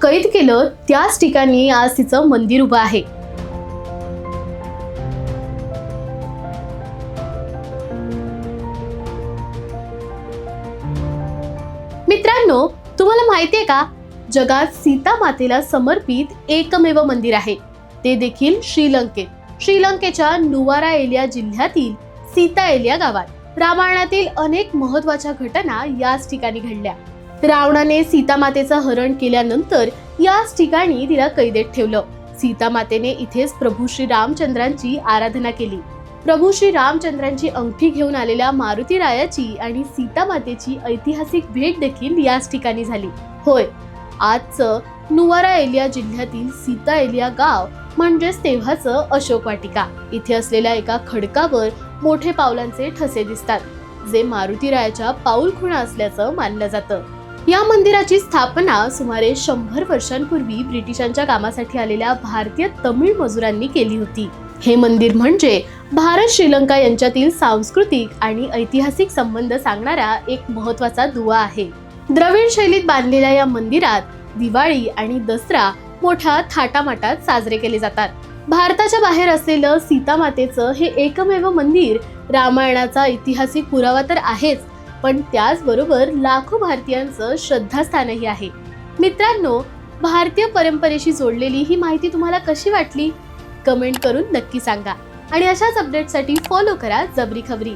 कैद केलं त्याच ठिकाणी आज तिचं मंदिर उभं आहे. मित्रांनो, तुम्हाला माहितीये का, जगात सीता मातेला समर्पित एकमेव मंदिर आहे, ते देखील श्रीलंकेत. श्रीलंकेच्या नुवारा एलिया जिल्ह्यातील सीता एलिया गावात रामायणातील अनेक महत्त्वाच्या घटना याच ठिकाणी घडल्या. रावणाने सीता मातेचं हरण केल्यानंतर याच ठिकाणी तिला कैदेत ठेवलं. सीता मातेने इथेच प्रभू श्री रामचंद्रांची आराधना केली. प्रभू श्री रामचंद्रांची अंगठी घेऊन आलेल्या मारुती रायाची आणि सीता मातेची ऐतिहासिक भेट देखील याच ठिकाणी झाली. होय, आजचं नुवारा एलिया जिल्ह्यातील सीता एलिया गाव म्हणजेच तेव्हाचं अशोक वाटिका. इथे असलेल्या एका खडकावर मोठे पावलांचे ठसे दिसतात, जे मारुती रायाच्या पाऊलखुणा असल्याचं मानलं जातं. या मंदिराची स्थापना सुमारे 100 वर्षांपूर्वी ब्रिटिशांच्या कामासाठी आलेल्या भारतीय तमिळ मजुरांनी केली होती. हे मंदिर म्हणजे भारत श्रीलंका यांच्यातील सांस्कृतिक आणि ऐतिहासिक संबंध सांगणारा एक महत्त्वाचा दुवा आहे. द्रविड शैलीत बांधलेल्या या मंदिरात दिवाळी आणि दसरा मोठ्या थाटामाटात साजरे केले जातात. भारताच्या बाहेर असलेलं सीता मातेचं हे एकमेव मंदिर रामायणाचा ऐतिहासिक पुरावा तर आहेच, पण त्याचबरोबर लाखो भारतीयांचं श्रद्धास्थानही आहे. मित्रांनो, भारतीय परंपरेशी जोडलेली ही माहिती तुम्हाला कशी वाटली? कमेंट करून नक्की सांगा आणि अशाच अपडेटसाठी फॉलो करा जबरी खबरी.